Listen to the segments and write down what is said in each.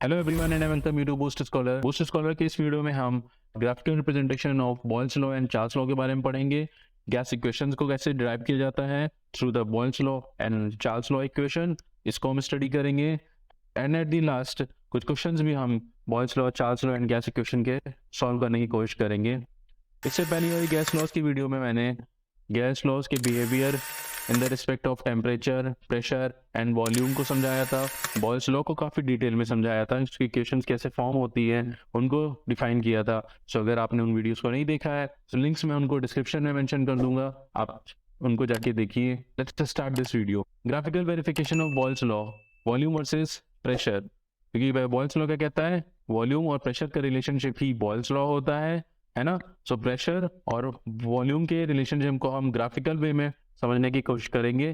Hello everyone and welcome you to boost scholar. Boost scholar के इस video में हम graphical representation of Boyle's law and Charles law के बारे में पढ़ेंगे। गैस इक्वेशंस को कैसे डिराइव किया जाता है through the boils law and Charles law equation, इसको हम स्टडी करेंगे। एंड एट द लास्ट कुछ क्वेश्चंस भी हम Boyle's law, Charles law and gas equation के सॉल्व करने की कोशिश करेंगे। इससे पहले वाली गैस लॉज की वीडियो में मैंने गैस लॉज के behaviour in the respect of temperature, pressure and volume को समझाया था। बॉयल्स लॉ को काफ़ी डिटेल में समझाया था, इसकी इक्वेशंस कैसे फॉर्म होती है उनको डिफाइन किया था। सो अगर आपने उन वीडियोस को नहीं देखा है तो लिंक्स मैं उनको डिस्क्रिप्शन में मेंशन कर दूंगा, आप उनको जाके देखिए। Let's start this video. Graphical verification of Boyle's law, volume versus pressure. क्योंकि बॉयल्स लॉ क्या कहता है, वॉल्यूम और प्रेशर का रिलेशनशिप ही बॉयल्स लॉ होता है ना। सो प्रेशर और वॉल्यूम के रिलेशनशिप को हम ग्राफिकल वे में समझने की कोशिश करेंगे।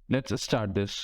Let's start this.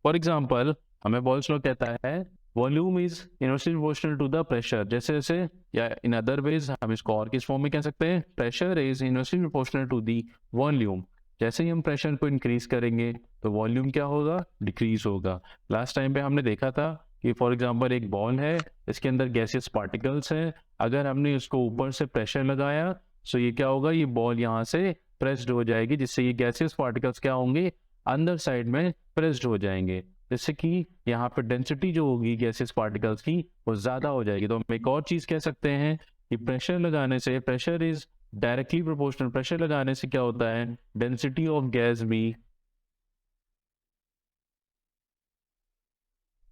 For example हमें बॉयल्स लॉ कहता है volume is inversely proportional to the pressure. जैसे जैसे या इन अदर वेज हम इसको और किस फॉर्म में कह सकते हैं, pressure is inversely proportional to the volume. जैसे ही हम प्रेशर को इंक्रीज करेंगे तो वॉल्यूम क्या होगा, डिक्रीज होगा। लास्ट टाइम पे हमने देखा था कि फॉर एग्जांपल एक बॉल है, इसके अंदर गैसियस पार्टिकल्स हैं, अगर हमने उसको ऊपर से प्रेशर लगाया तो ये क्या होगा, ये बॉल यहाँ से प्रेस्ड हो जाएगी, जिससे ये गैसियस पार्टिकल्स क्या होंगे, अंदर साइड में प्रेस्ड हो जाएंगे, जिससे कि यहाँ पे डेंसिटी जो होगी गैसियस पार्टिकल्स की वो ज्यादा हो जाएगी। तो हम एक और चीज कह सकते हैं कि प्रेशर लगाने से, pressure is directly proportional, pressure लगाने से क्या होता है, डेंसिटी ऑफ गैस भी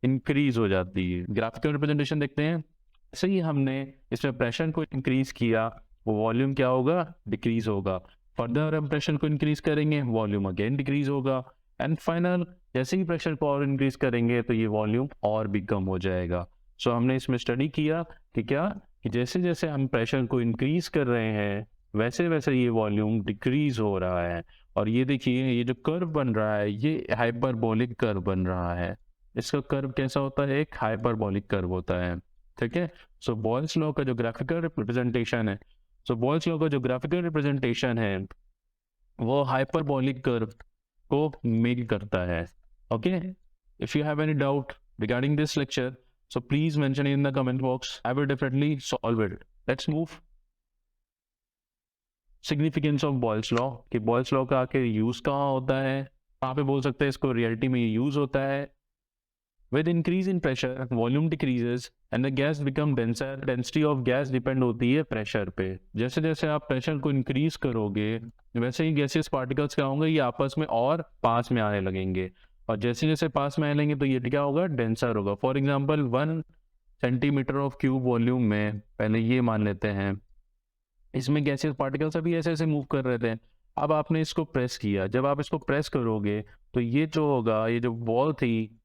इंक्रीज हो जाती है। ग्राफिकल रिप्रेजेंटेशन देखते हैं। जैसे ही हमने इसमें प्रेशर को इंक्रीज किया वो वॉल्यूम क्या होगा, डिक्रीज होगा। फर्दर हम प्रेशर को इंक्रीज करेंगे, वॉल्यूम अगेन डिक्रीज होगा। एंड फाइनल जैसे ही प्रेशर को और इंक्रीज करेंगे तो ये वॉल्यूम और भी कम हो जाएगा। सो हमने इसमें स्टडी किया कि क्या, कि जैसे जैसे हम प्रेशर को इंक्रीज कर रहे हैं वैसे वैसे ये वॉल्यूम डिक्रीज हो रहा है। और ये देखिए, ये जो कर्व बन रहा है ये हाइपरबोलिक कर्व बन रहा है। इसका कर्व कैसा होता है, एक हाइपरबोलिक कर्व होता है। ठीक है। सो बॉयल्स लॉ का जो ग्राफिकल रिप्रेजेंटेशन है, बॉयल्स लॉ का जो ग्राफिकल रिप्रेजेंटेशन है वो हाइपरबोलिक कर्व को मेक करता है। Okay, if you have any doubt regarding this lecture so please mention in the comment box, I will definitely solve it. Let's move. Significance of Boyle's law, कि Boyle's law का आखिर use कहाँ होता है, कहाँ पे बोल सकते हैं इसको रियलिटी में यूज होता है। With increase in pressure, volume decreases and the gas become denser. Density of gas depend होती है प्रेशर पे। जैसे जैसे आप प्रेशर को इंक्रीज करोगे वैसे ही गैसियस पार्टिकल्स क्या होंगे, ये आपस में और पास में आने लगेंगे, और जैसे जैसे पास में आने लगेंगे तो ये क्या होगा, डेंसर होगा। For example 1 centimetre of cube volume में, पहले ये मान लेते हैं, इसमें गैसियस पार्टिकल्स अभी ऐसे ऐसे मूव कर रहे थे। अब आपने इसको प्रेस किया, जब आप इसको प्रेस करोगे तो ये जो होगा, ये जो बॉल थी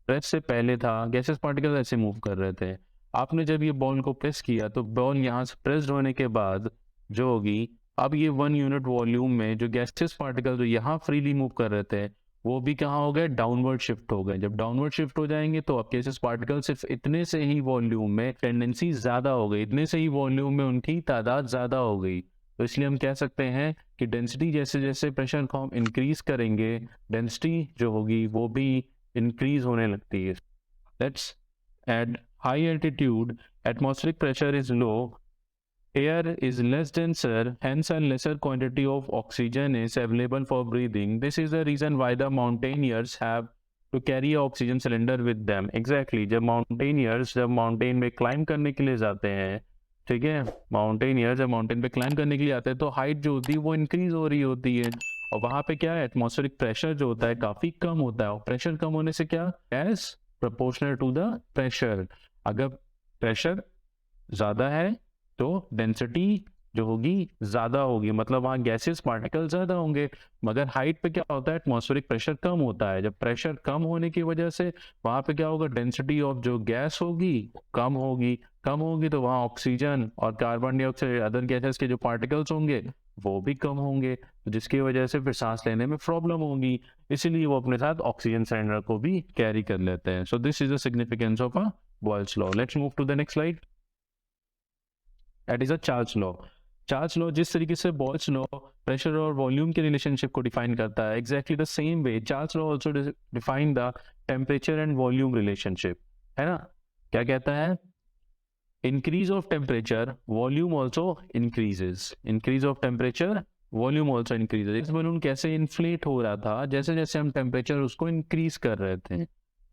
प्रेस से पहले था, गैसेस पार्टिकल ऐसे मूव कर रहे थे। आपने जब ये बॉल को प्रेस किया तो बॉल यहाँ से प्रेस्ड होने के बाद जो होगी, अब ये 1 यूनिट वॉल्यूम में जो गैसेस पार्टिकल जो यहाँ फ्रीली मूव कर रहे थे वो भी कहाँ हो गए, डाउनवर्ड शिफ्ट हो गए। जब डाउनवर्ड शिफ्ट हो जाएंगे तो अब गैसेस पार्टिकल सिर्फ इतने से ही वॉल्यूम में टेंडेंसी ज्यादा हो गई, इतने से ही वॉल्यूम में उनकी तादाद ज्यादा हो गई। तो इसलिए हम कह सकते हैं कि डेंसिटी जैसे जैसे प्रेशर को हम इंक्रीज करेंगे डेंसिटी जो होगी वो भी इंक्रीज होने लगती है। Let's at high altitude atmospheric pressure is low, air is less denser, hence a lesser quantity of oxygen is available for breathing. This is the reason why the mountaineers have to carry a oxygen cylinder with them. Exactly, जब mountaineers जब mountain में climb करने के लिए जाते हैं, ठीक है, mountaineers जब mountain पे climb करने के लिए आते हैं तो height जो होती है वो increase हो रही होती है, और वहां पे क्या है, एटमॉस्फेरिक प्रेशर जो होता है काफी कम होता है, और प्रेशर कम होने से क्या, as proportional to the pressure. अगर प्रेशर ज्यादा है तो डेंसिटी जो होगी ज्यादा होगी, मतलब वहां गैसेस पार्टिकल ज्यादा होंगे। मगर हाइट पे क्या होता है, एटमॉस्फेरिक प्रेशर कम होता है। जब प्रेशर कम होने की वजह से वहां पे क्या होगा, डेंसिटी ऑफ जो गैस होगी कम होगी, कम होगी तो वहां ऑक्सीजन और कार्बन डाइऑक्साइड अदर गैसेस के जो पार्टिकल्स होंगे वो भी कम होंगे, जिसकी वजह से फिर सांस लेने में प्रॉब्लम होगी। इसीलिए वो अपने साथ ऑक्सीजन सिलेंडर को भी कैरी कर लेते हैं। So this is the significance of a Boyle's law. Let's move to the next slide. That is a Charles law. Charles law जिस तरीके से बोल्स लॉ प्रेशर और वॉल्यूम के रिलेशनशिप को डिफाइन करता है, exactly the same way Charles law also define the temperature and volume relationship, है ना। क्या कहता है, increase of temperature volume also increases, increase of temperature volume also increases। इस बलून कैसे इन्फ्लेट हो रहा था, जैसे जैसे हम टेम्परेचर उसको इंक्रीज कर रहे थे,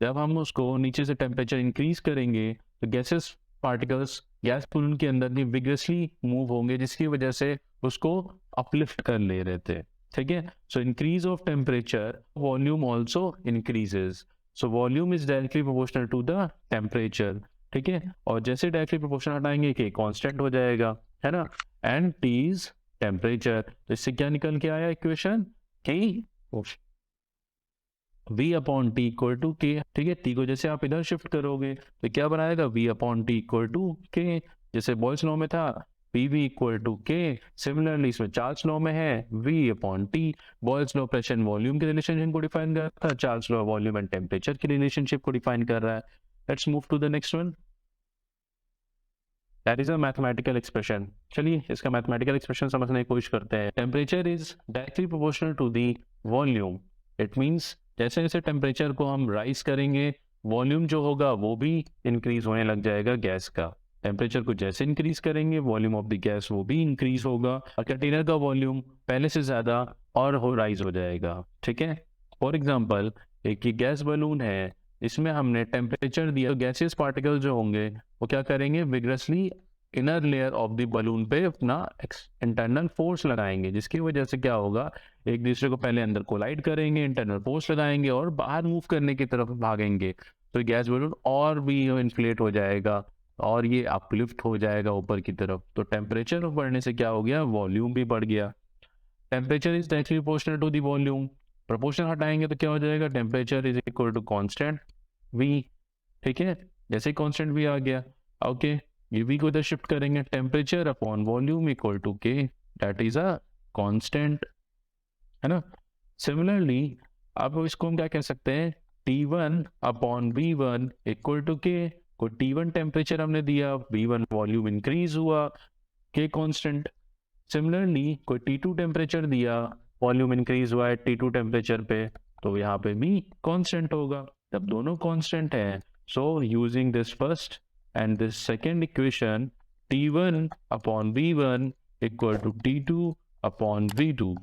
जब हम उसको नीचे से टेम्परेचर इंक्रीज करेंगे तो गैसेस पार्टिकल्स गैस बलून के अंदर भी विग्रसली मूव होंगे, जिसकी वजह से उसको अपलिफ्ट कर ले रहे थे, ठीक है। So increase of temperature volume also increases, so volume is directly proportional to the temperature, ठीक है। और जैसे डायरेक्टली प्रोपोर्शन हटाएंगे कि कांस्टेंट हो जाएगा, है ना, एंड टी इज टेम्परेचर। तो इससे क्या निकल के आया इक्वेशन कि v upon T equal to K, ठीक है। टी को जैसे आप इधर शिफ्ट करोगे तो क्या बनाएगा, v upon T equal to K, जैसे बॉयल्स लॉ में था P V equal to K, similarly इसमें चार्ल्स लॉ में है v upon T. Boyle's law pressure and volume के रिलेशनशिप को डिफाइन कर रहा था, Charles law volume and temperature के रिलेशनशिप को डिफाइन कर रहा है। Let's move to the next one, that is a mathematical expression. चलिए इसका मैथमेटिकल एक्सप्रेशन समझने की कोशिश करते हैं। Temperature is directly proportional to the volume, it means जैसे जैसे टेम्परेचर को हम राइज करेंगे वॉल्यूम जो होगा वो भी इंक्रीज होने लग जाएगा गैस का। टेम्परेचर को जैसे इंक्रीज करेंगे वॉल्यूम ऑफ द गैस वो भी इंक्रीज होगा और कंटेनर का वॉल्यूम पहले से ज़्यादा और हो राइज हो जाएगा, ठीक है। फॉर एग्जाम्पल एक ये गैस बलून है, इसमें हमने टेम्परेचर दिया, तो गैसियस पार्टिकल जो होंगे वो क्या करेंगे, vigorously inner layer of the balloon पे अपना इंटरनल फोर्स लगाएंगे, जिसकी वजह से क्या होगा, एक दूसरे को पहले अंदर कोलाइड करेंगे, इंटरनल फोर्स लगाएंगे और बाहर मूव करने की तरफ भागेंगे, तो गैस बलून और भी इन्फ्लेट हो जाएगा और ये अपलिफ्ट हो जाएगा ऊपर की तरफ। तो टेम्परेचर बढ़ने से क्या हो गया, वॉल्यूम भी बढ़ गया। Temperature is directly proportional to the volume, proportion हटाएंगे तो क्या हो जाएगा, temperature is equal to constant V, ठीक है। जैसे ही कांस्टेंट वी आ गया, ओके, ये वी को इधर शिफ्ट करेंगे, temperature upon volume equal to K, that is a constant, है ना। सिमिलरली अब इसको हम क्या कह सकते हैं, T1 upon V1 equal to के, को T1 टेम्परेचर हमने दिया, V1 वॉल्यूम इंक्रीज हुआ, के कांस्टेंट। सिमिलरली कोई T2 टेम्परेचर दिया, वॉल्यूम इंक्रीज हुआ है T2 टेम्परेचर पे, तो यहाँ पे भी कांस्टेंट होगा। जब दोनों कांस्टेंट हैं, so using this first and this second equation, T1 upon V1 equal to T2 upon V2,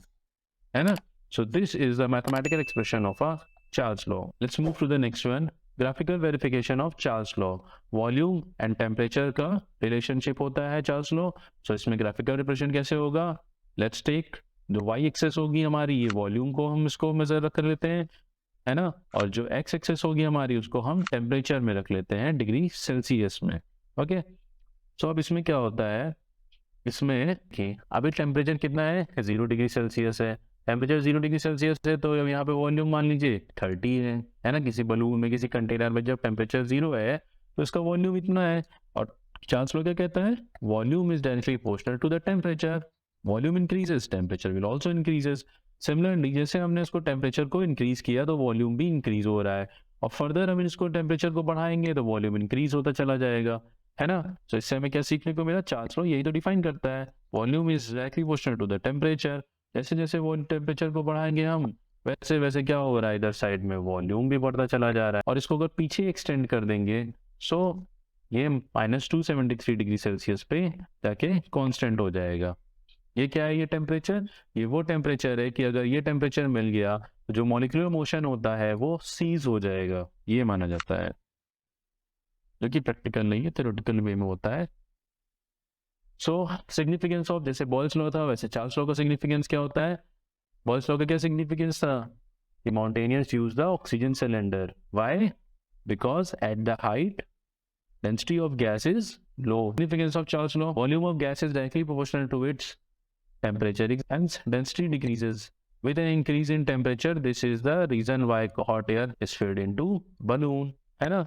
है ना। So this is the mathematical expression of a Charles law. Let's move to the next one, graphical verification of Charles law. Volume and temperature का relationship होता है Charles law, सो इसमें graphical representation कैसे होगा, let's take जो Y access होगी हमारी, ये वॉल्यूम को हम इसको मेजर रख लेते हैं, है ना, और जो एक्स एक्सेस होगी हमारी उसको हम टेम्परेचर में रख लेते हैं डिग्री सेल्सियस में, ओके। सो अब इसमें क्या होता है, इसमें कि अभी टेम्परेचर कितना है, 0 डिग्री सेल्सियस है, टेम्परेचर 0 डिग्री सेल्सियस है, तो यहाँ पे वॉल्यूम मान लीजिए 30 है ना। किसी बलून में किसी कंटेनर में जब टेम्परेचर 0 है तो इसका वॉल्यूम इतना है, और चार्ल्स लॉ क्या कहता है, volume is directly proportional to the temperature, volume increases temperature will also increases. Similarly जैसे हमने इसको टेम्परेचर को इंक्रीज किया तो वॉल्यूम भी इंक्रीज हो रहा है, और फर्दर हम इसको टेम्परेचर को बढ़ाएंगे तो वॉल्यूम इंक्रीज होता चला जाएगा, है ना। तो इससे हमें क्या सीखने को मिला, चार्ल्स लॉ यही तो डिफाइन करता है, volume is directly proportional to the temperature. जैसे जैसे वो टेम्परेचर को बढ़ाएंगे हम, वैसे वैसे क्या हो रहा है, इधर साइड में वॉल्यूम भी बढ़ता चला जा रहा है, और इसको अगर पीछे एक्सटेंड कर देंगे, सो ये -273 डिग्री सेल्सियस पे जाके कांस्टेंट हो जाएगा। ये क्या है, ये टेम्परेचर, ये वो टेम्परेचर है कि अगर ये टेम्परेचर मिल गया तो जो मॉलिक्यूलर मोशन होता है वो सीज हो जाएगा, ये माना जाता है, जो कि प्रैक्टिकल नहीं है, थ्योरेटिकल वे में होता है। सो सिग्निफिकेंस ऑफ, जैसे बॉयल्स लॉ था वैसे चार्ल्स लॉ का सिग्निफिकेंस क्या होता है, बॉयल्स लॉ का क्या सिग्निफिकेंस था, कि mountaineers use the oxygen cylinder, why, because at the height density of gas is low. Significance of Charles law, volume of gas is directly proportional to its temperature, hence density decreases with an increase in temperature. This is the reason why hot air is filled into balloon, है ना।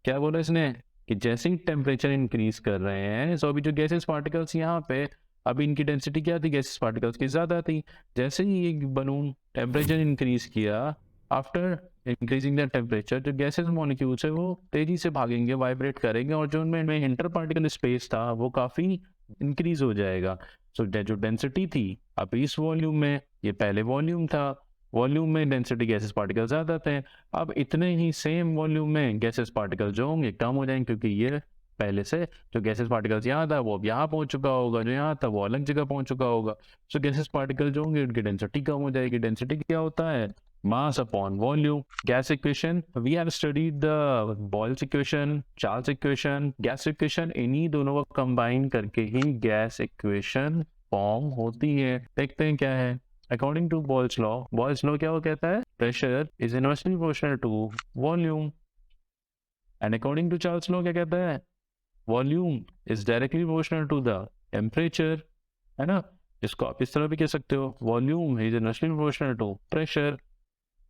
क्या बोला इसने, कि जैसे ही temperature increase कर रहे हैं, सो अभी जो गैसेस पार्टिकल्स यहाँ पे, अभी इनकी डेंसिटी क्या थी, गैसेस पार्टिकल्स की ज़्यादा थी, जैसे ही एक बलून टेम्परेचर इंक्रीज किया, आफ्टर इंक्रीजिंग द टेम्परेचर, जो गैसेस मॉलिक्यूल्स है वो तेजी से भागेंगे, वाइब्रेट करेंगे, और जो उनमें इंटर पार्टिकल स्पेस था वो काफ़ी इंक्रीज हो जाएगा। सो जो डेंसिटी थी अब इस वॉल्यूम में, ये पहले वॉल्यूम था, वॉल्यूम में डेंसिटी गैसेस पार्टिकल ज़्यादा थे, अब इतने ही सेम वॉल्यूम में गैसेस पार्टिकल जो होंगे कम हो जाएंगे, क्योंकि ये पहले से जो गैसेस पार्टिकल्स यहाँ था वो अब यहाँ पहुँच चुका होगा, जो यहाँ था वो अलग जगह पहुँच चुका होगा। सो गैसेस पार्टिकल जो होंगे उनकी डेंसिटी कम हो जाएगी। डेंसिटी क्या होता है? mass upon volume. Gas equation, we have studied the Boyle's equation, Charles equation, gas equation, इन्हीं दोनों को कंबाइन करके ही गैस इक्वेशन फॉर्म होती है। देखते हैं क्या है। अकॉर्डिंग टू बॉयल्स लॉ क्या वो कहता है? Pressure is inversely proportional to volume. And according to Charles law क्या कहता है? Volume is directly proportional to the temperature, है ना। इसको आप इस तरह भी कह सकते हो, volume is inversely proportional to pressure.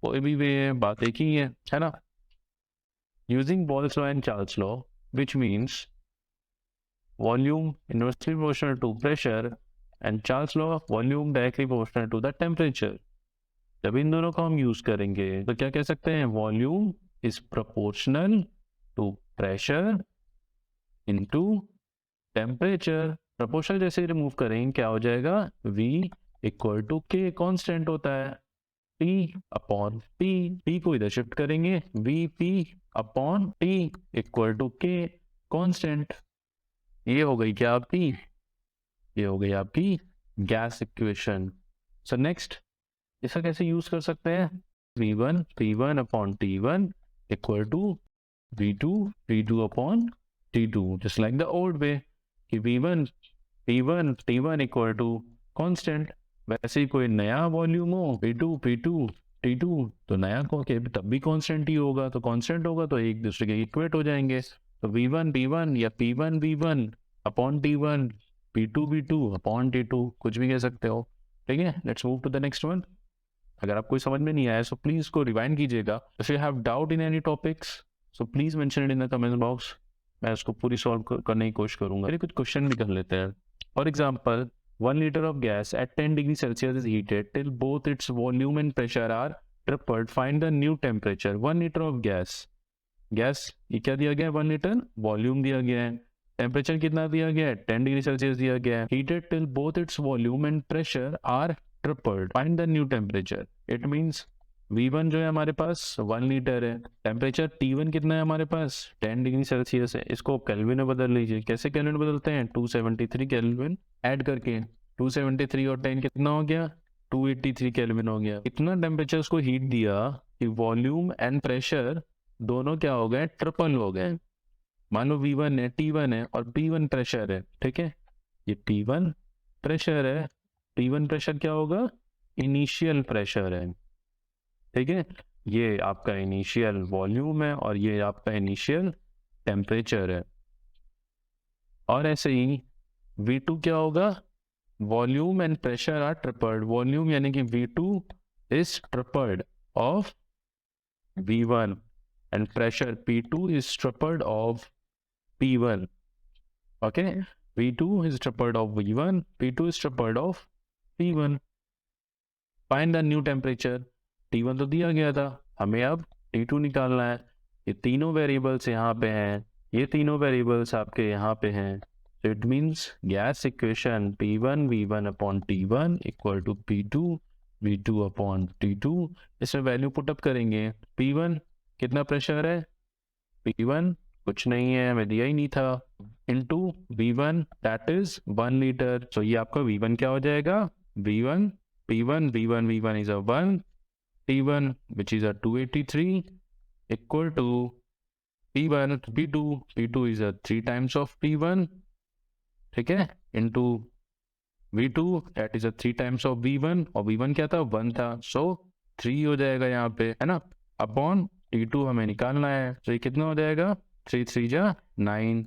कोई भी वे है, बात एक ही है ना। Using Boyle's law and Charles law, which means volume inversely proportional to pressure and Charles law volume directly proportional to the temperature. जब इन दोनों को हम यूज करेंगे तो क्या कह सकते हैं? Volume is proportional to pressure into temperature. Proportional जैसे रिमूव करेंगे क्या हो जाएगा? V equal to K constant होता है, P अपॉन P को इधर शिफ्ट करेंगे, VP upon T equal to K constant. ये हो गई क्या आपकी? ये हो गई आपकी गैस इक्वेशन। सो नेक्स्ट इसका कैसे यूज कर सकते हैं? V1 upon T1 equal to V2 upon T2, just like the old way कि T1 इक्वल टू कांस्टेंट। वैसे ही कोई नया वॉल्यूम हो P2 T2 तो नया को तब भी कांस्टेंट ही होगा, तो कांस्टेंट होगा तो एक दूसरे के इक्वेट हो जाएंगे। तो V1 P1 या P1 V1 upon T1, P2 V2 upon T2, कुछ भी कह सकते हो। ठीक है, let's move to the next one. अगर आपको समझ में नहीं आया सो प्लीज इसको रिवाइंड कीजिएगा। If you have doubt in any topics so please mention it in the comment box, मैं उसको पूरी सॉल्व करने की कोशिश करूंगा। चलिए कुछ क्वेश्चन भी कर लेते हैं। For example 1 liter of gas at 10 degrees Celsius is heated till both its volume and pressure are tripled. Find the new temperature. 1 liter of gas ये क्या दिया गया है? 1 liter वॉल्यूम दिया गया है, टेम्परेचर कितना दिया गया है? 10 डिग्री सेल्सियस दिया गया है। Heated till both its volume and pressure are tripled. Find the new temperature. It means V1 जो है हमारे पास 1 लीटर है, टेम्परेचर T1 कितना है हमारे पास? 10 डिग्री सेल्सियस है। इसको केल्विन में बदल लीजिए। कैसे केल्विन बदलते हैं? 273 केल्विन ऐड करके 273 और 10 कितना हो गया? 283 केल्विन हो गया। इतना टेम्परेचर उसको हीट दिया कि वॉल्यूम एंड प्रेशर दोनों क्या हो गए? ट्रिपल हो गए। मान लो V1 है, T1 है और P1 प्रेशर है। ठीक है, ये P1 प्रेशर है, T1 प्रेशर क्या होगा? इनिशियल प्रेशर है। ठीक है, ये आपका इनिशियल वॉल्यूम है और ये आपका इनिशियल टेम्परेचर है। और ऐसे ही V2 क्या होगा? Volume and pressure are tripled. Volume यानी कि V2 is tripled of V1 and pressure P2 is tripled of P1। Okay, V2 is tripled of V1, P2 is tripled of P1. Find the new temperature. T1 तो दिया गया था, हमें अब T2 निकालना है। ये तीनों वेरिएबल्स यहाँ पे हैं, ये तीनों वेरिएबल्स आपके यहाँ पे हैं। So it means gas equation P1 V1 upon T1 equal to P2 V2 upon T2। इसमें वैल्यू पुटअप करेंगे। P1 कितना प्रेशर है? P1 कुछ नहीं है, हमें दिया ही नहीं था, into V1 that is 1 litre. So ये आपका V1 क्या हो जाएगा? V1 P1 is a 1, T1 which is a 283 equal to P1 P2 is a 3 times of P1, ठीक है, into V2 that is a 3 times of V1 और V1 क्या था? 1 था, सो 3 हो जाएगा यहाँ पे, है ना, अपॉन T2 हमें निकालना है। तो ये कितना हो जाएगा? 3 3 जा 9।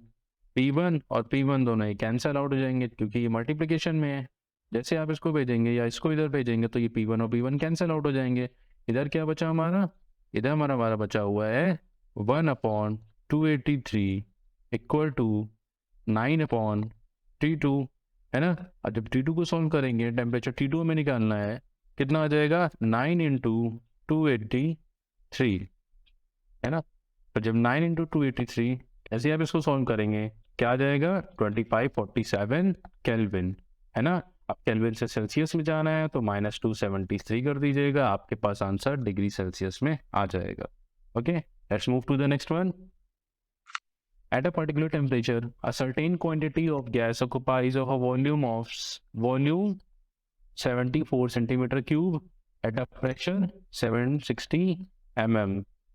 P1 और P1 दोनों ही कैंसिल आउट हो जाएंगे क्योंकि ये मल्टीप्लिकेशन में है। जैसे आप इसको भेजेंगे या इसको इधर भेजेंगे तो ये P1 और P1 कैंसिल आउट हो जाएंगे। इधर क्या बचा हमारा? इधर हमारा बचा हुआ है 1 upon 283 equal to 9 upon T2, है ना। और जब T2 को सॉल्व करेंगे, टेम्परेचर T2 हमें निकालना है, कितना आ जाएगा? 9 इंटू 283, है ना। तो जब 9 इंटू 283 ऐसे आप इसको सॉल्व करेंगे क्या आ जाएगा? 2547 केल्विन। है ना। अब केल्विन से सेल्सियस में जाना है तो -273 कर दीजिएगा, आपके पास आंसर डिग्री सेल्सियस में आ जाएगा। Okay, let's move to the next one. At a particular temperature, a certain quantity of gas occupies of a volume 74 centimeter cube at a pressure 760 mm,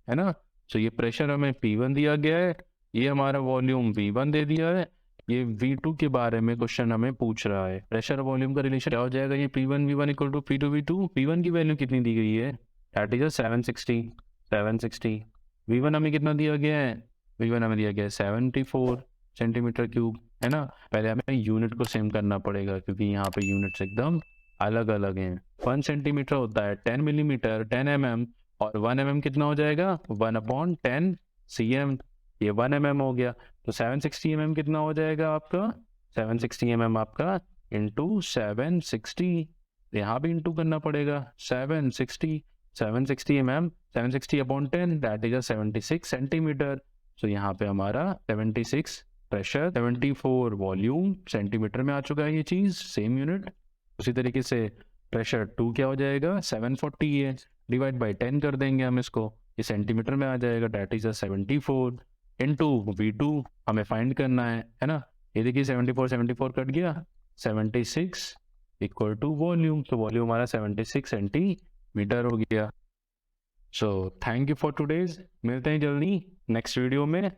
है ना। तो ये प्रेशर हमें P1 दिया गया है, ये हमारा वॉल्यूम V1 दे दिया है, ये V2 के बारे में क्वेश्चन हमें पूछ रहा है। प्रेशर वॉल्यूम का रिलेशन क्या हो जाएगा, ये P1 V1 equal to P2 V2। P1 की वैल्यू कितनी दी गई है, दैट इज 760। V1 हमें कितना दिया गया है, V1 हमें दिया गया है 74 सेंटीमीटर क्यूब, है ना। पहले हमें यूनिट को सेम करना पड़ेगा क्योंकि यहाँ पे यूनिट्स एकदम अलग अलग हैं। 1 सेंटीमीटर होता है 10 मिलीमीटर 10 mm, और 1 mm कितना हो जाएगा 1/10 cm, ये 1 mm हो गया। तो 760 mm कितना हो जाएगा आपका, 760 mm आपका इंटू 760, यहाँ भी इंटू करना पड़ेगा 760 mm 760/10 दैट इज 76 सेंटीमीटर। तो यहाँ पे हमारा 76 प्रेशर 74 वॉल्यूम सेंटीमीटर में आ चुका है ये चीज़, सेम यूनिट। उसी तरीके से प्रेशर 2 क्या हो जाएगा 740 है, डिवाइड बाई 10 कर देंगे हम इसको, ये सेंटीमीटर में आ जाएगा, डैट इज 74 इंटू V2 हमें फाइंड करना है ना। ये देखिए 74 कट गया, 76 इक्वल टू वॉल्यूम, तो वॉल्यूम हमारा 76 सेंटीमीटर हो गया। So thank you for today's, मिलते हैं जल्दी नेक्स्ट वीडियो में।